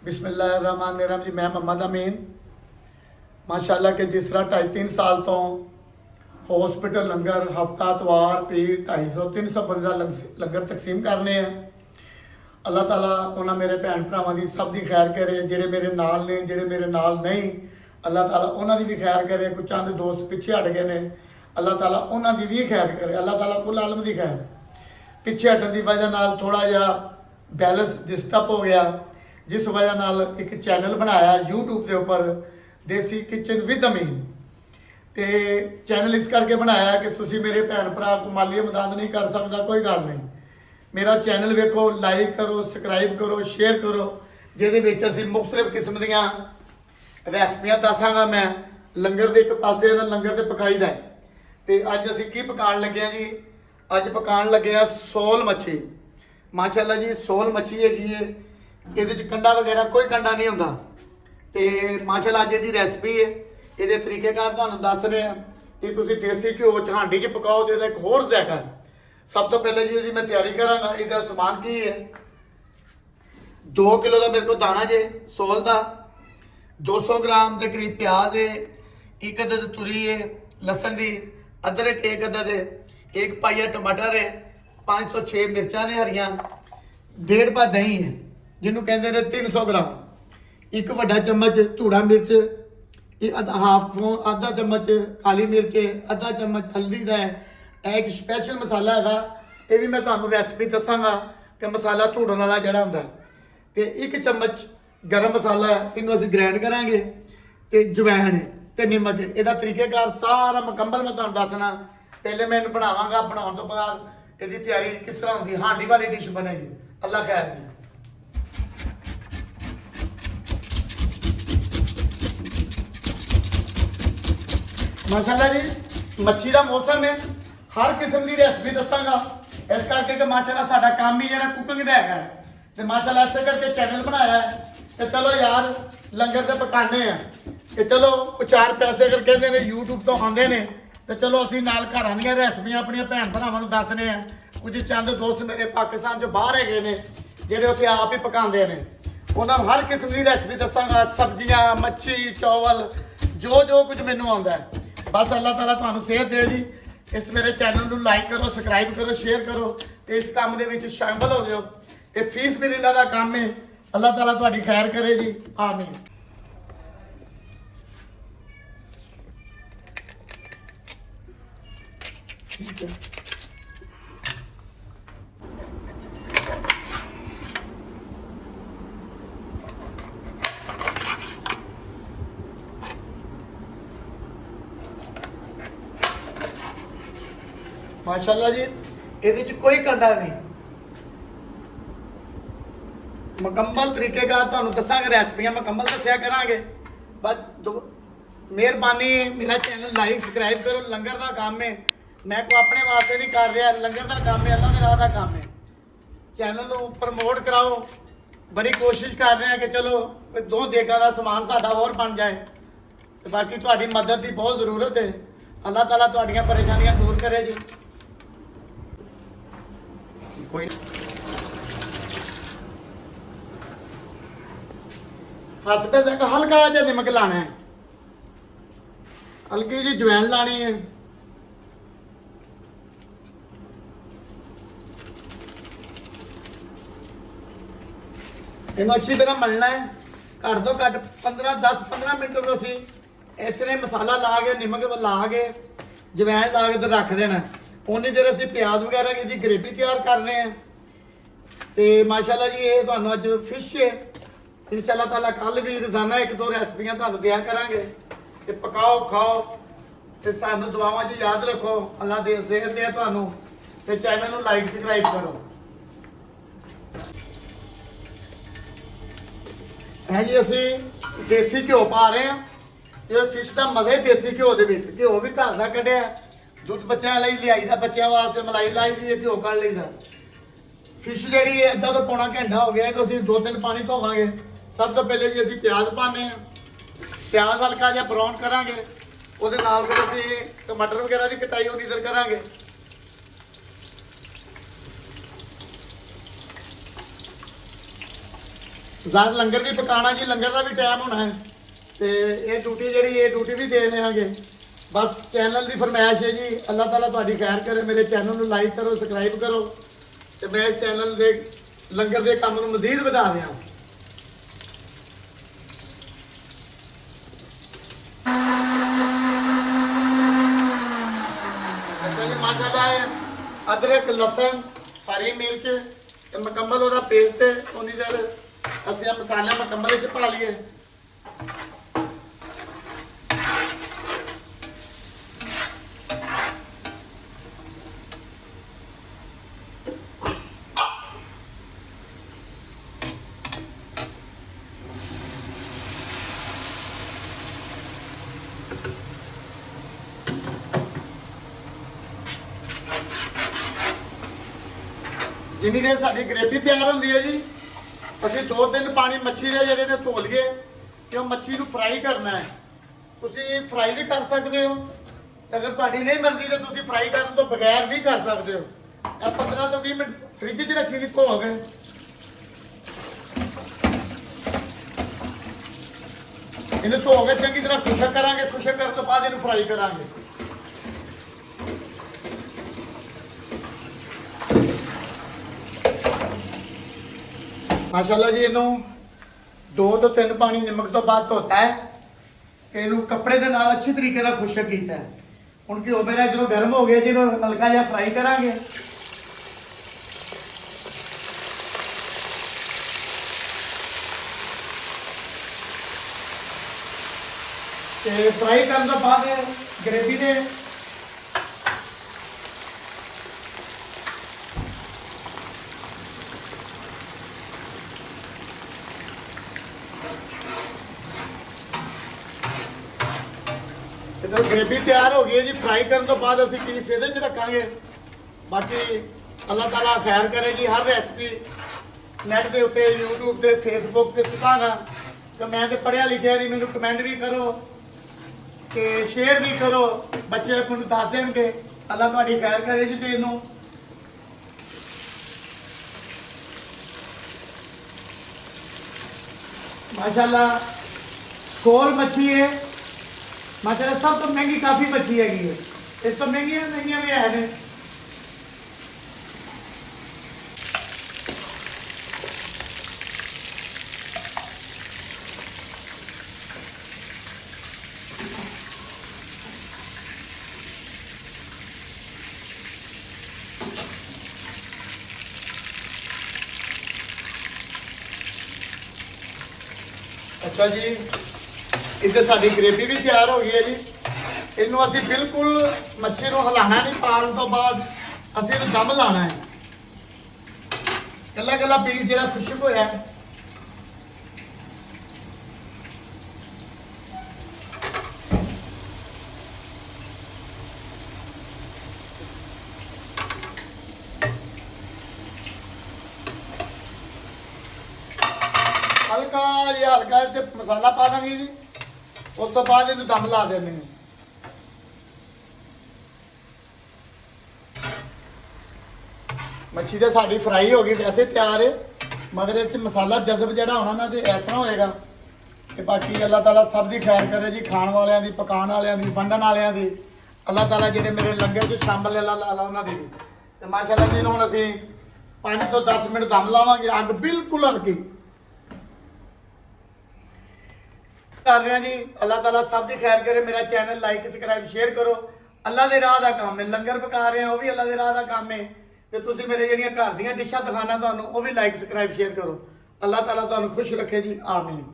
बिस्मिल्लाहिर्रहमानिर्रहीम जी। मैं मोहम्मद अमीन माशाल्लाह के जिस तरह 2.5-3 साल तो हॉस्पिटल लंगर हफ्ता इतवार पीर 250-300 बंदा लंगर तकसीम करने हैं। अल्लाह ताला उन्होंने मेरे भैन भरावां की सब की खैर करे, जेडे मेरे नाल ने जेडे मेरे नाल नहीं, अल्लाह ताला उन्होंने भी खैर करे। कुछ चंद दोस्त पिछे हट गए ने, अल्लाह ताला उन्होंने भी खैर करे। अल्लाह ताला कुल आलम की खैर। पिछे हटन की वजह नाल थोड़ा जहा बैलेंस डिस्टर्ब हो गया, जिस वजह नाल एक चैनल बनाया यूट्यूब के उपर देसी किचन विद अमीन। तो चैनल इस करके बनाया कि तुसी मेरे भैन भरा को माली मदद नहीं कर सकता, कोई गल नहीं। मेरा चैनल वेखो, लाइक करो, सबसक्राइब करो, शेयर करो, जिहदे असीं मुख्तलिफ किस्म दीआं रैसपियां दसांगा। मैं लंगर के एक पासे लंगर तो पकाई दा, तो अज असीं की पकाउण लगे हैं जी। अज पकाउण लगे हैं सोल मच्छी। माशाअल्लाह जी सोल मच्छी हैगी है, ये कंडा वगैरह कोई कंडा नहीं होंदा। तो माशाअल्लाह अज इसकी रैसपी है, ये तरीकेकार तुहानूं दस रहे हैं। ये तुसीं देसी घ्यो च हांडी च पकाओ तो एक होर जायका है। सब तो पहले जी इसकी मैं तैयारी करांगा। इसका समान की है, 2 किलो का मेरे को दाना जे सोल का, 200 ग्राम के करीब प्याज है, 1 अदद तुरी है लसन की, अदरक 1 अदद है, 1 पाइया टमाटर है, 5 तो 6 मिर्चा ने हरियां, 1.5 पा दही है जिन्हों कहते हैं 300 ग्राम, 1 वड्डा चम्मच धूड़ा मिर्च, आधा चम्मच काली मिर्च, आधा चम्मच हल्दी का है। एक स्पैशल मसाला है, ये भी मैं तुम्हें रैसपी दसांगा कि मसाला धूड़न वाला जड़ा होंगे। तो 1 चम्मच गर्म मसाला है, इनू असीं ग्राइंड करांगे। तो जवैन तो निमक, यदा तरीकेकार सारा मुकम्मल मैं तुम्हें दसना। पहले मैं इन्हू बनावांगा, बनाने तो बाद इसकी तैयारी किस तरह होंगी, हांडी वाली डिश बनेगी। अल्लाह खैर जी। माशाअल्लाह जी मच्छी का मौसम है, हर किस्म की रेसिपी दसांगा। इस करके कि माशाअल्लाह साडा काम ही जरा कुकिंग का है। तो माशाअल्लाह इस करके चैनल बनाया है। तो चलो यार लंगर तो पकाने हैं, तो चलो 4 पैसे अगर कहते हैं यूट्यूब तो आते हैं, तो चलो असीं नाल घर दी रेसिपियां अपनी भैन भरावां नूं दसने हैं। कुछ चंद दोस्त मेरे पाकिस्तान जो बाहर है ने, जिहड़े उत्थे आप ही पकाते हैं, उन्होंने हर किस्म की रेसिपी दसांगा। सब्जियां, मच्छी, चौल, जो जो कुछ मैनूं आउंदा है। बस अल्लाह ताला तुहानूं सेहत दे जी। इस मेरे चैनल को लाइक करो, सबसक्राइब करो, शेयर करो, तो इस काम के शामिल हो जाओ। ये फीस भी इन्हां दा काम है। अल्लाह ताला तुहाडी खैर करे जी, आमीन। ठीक है, माशाअल्लाह जी ये कोई कंडा नहीं, मुकम्मल तरीकेकार तुहानूं दसांगे, रैसपियां मुकम्मल दस्या करांगे। बस मेहरबानी मेरा चैनल लाइक सबसक्राइब करो। लंगर का काम है, मैं को अपने वास्ते नहीं कर रहा, लंगर का काम है, अल्लाह के राह का काम है। चैनल को प्रमोट कराओ, बड़ी कोशिश कर रहे हैं कि चलो 2 देगा का समान साडा होर बन जाए। तो बाकी तुहाडी मदद की बहुत जरूरत है। अल्लाह ताला तुहाडियां परेशानियां दूर करे जी। कोई हसबे से हल्का जहा नमक लाना है, हल्की जी जवैन लानी है, इन्हें अच्छी तरह मलना है। घट तो घट 10-15 मिनट असी इस तरह मसाला ला के, नमक ला के, जवैन ला के तो रख देना। उन्नी देर असी प्याज वगैरह की ग्रेवी तैयार कर रहे हैं। तो माशाअल्लाह जी ये तुहानूं अज फिश है, इंशाअल्लाह ताला कल भी रोजाना 1-2 रैसपियां तुहानूं दिया करांगे। तो पकाओ खाओ, तो सानूं दुआवां जी याद रखो। अल्लाह दे सेहत दे तुहानूं, तो चैनल नूं लाइक सबसक्राइब करो। है जी असी देसी घ्यो पा रहे हैं। जो फिश का मजा ही देसी घ्यो के घ्यो भी घर का कढ़िया, दुध बच्चों लियाई दा, बच्चों वास्ते मलाई लाई दी, घ्यो कढ़ ली। फिश जी अद्धा तो पौना घंटा हो गया, तो असीं 2-3 पानी धोवांगे। सब तो पहले जी असीं प्याज पाने हैं, प्याज हल्का जिहा ब्राउन करांगे। ਉਹਦੇ ਨਾਲ ਫਿਰ ਅਸੀਂ टमाटर वगैरह की कटाई उन्नी देर करांगे। ज़्यादा लंगर भी पकाना जी, लंगर का भी टाइम होना है। तो ये ड्यूटी जी, ये ड्यूटी भी दे देंगे। बस चैनल की फरमाइश है जी, अल्लाह ताला तुहाडी खैर करे। मेरे चैनल को लाइक करो, सबसक्राइब करो, तो मैं इस चैनल के लंगर के काम को मजीद बढ़ा दें। माशाल्लाह अदरक, लसन, हरी मिर्च मुकम्मल वो पेस्ट है। उन्नी देर असं मसाले मुकम्मल पा लिए। जिनी देर साडी ग्रेवी तैयार होंदी है जी, असं 2-3 पानी मच्छी के जोड़े ने धो लिए कि मच्छी को फ्राई करना है। तुसी फ्राई भी कर सकते हो, अगर तुहाडी नहीं मर्जी तो तुसी फ्राई करने तो बगैर भी कर सकते हो। 15 तो 20 मिनट फ्रिज च रखी थी धो के। इन्हें धो के चंगी तरह खुशक करांगे, खुशक करने तो बाद इन्हें फ्राई करांगे। माशाल्लाह जी, इनू 2 तो 3 पानी नमक तो बाद धोता है, तो इनू कपड़े के नाल अच्छी तरीके से खुशक किया है। हुण घ्यो मेरा इधरों गर्म हो गया जी, इन्हू हल्का जिहा फ्राई करांगे। ते फ्राई करने तो बाद ग्रेवी ने जो ग्रेवी तैयार हो गई है जी। फ्राई करने तो बाद असीं पीस ये रखांगे। बाकी अल्लाह ताला खैर करे जी। हर रेसिपी नैट के उत्ते, यूट्यूब से, फेसबुक से सिखागा, तो मैं तो पढ़िया लिखिया नहीं। मैनू कमेंट भी करो, तो शेयर भी करो, बच्चे मैनू दस देंगे। अल्लाह तुहाडी खैर करे जी। तो इनू माशाल्लाह सोल मच्छी है, माशाल्लाह सब तो महंगी काफ़ी मच्छी हैगी है। इस तो महंगियां महंगियां भी है ने। अच्छा जी, इधर साडी ग्रेवी भी तैयार हो गई है जी। इनू असी बिल्कुल मच्छी को हिलाना नहीं, पान तो बाद असी दम लाना है। कला कला पीस जो खुशक होया है, हल्का जिहा हल्का इस मसाला पा देंगे जी। उस तो बाद इन्हें दम ला देने। मच्छी तो साड़ी फ्राई हो गई, वैसे तैयार है, मगर इस मसाला जज्ब जड़ा होना ना तो इस तरह होएगा। तो बाकी अल्लाह ताला सब की खैर करे जी, खाण वालियां दी, पकाण वालियां दी, वंडण वालियां दी। अल्लाह ताला जिहड़े मेरे लंगर च शामिल अल्लाह ताला उन्हां दी भी। तो माशाअल्लाह जी, हुण असीं 5 तो 10 मिनट दम लावांगे, अग बिल्कुल हल्की कर रहे हैं जी। अल्लाह ताला सब की खैर करे। मेरा चैनल लाइक, सबसक्राइब, शेयर करो। अल्लाह के राह का काम है, लंगर पका रहे हैं, वह भी अल्लाह के राह का काम है। तो तुसीं मेरे जिहड़ियां घर दीयां डिशां दिखाना तुहानूं, वह भी लाइक, सबसक्राइब, शेयर करो। अल्लाह ताला तुहानूं खुश रखे जी। आमीन।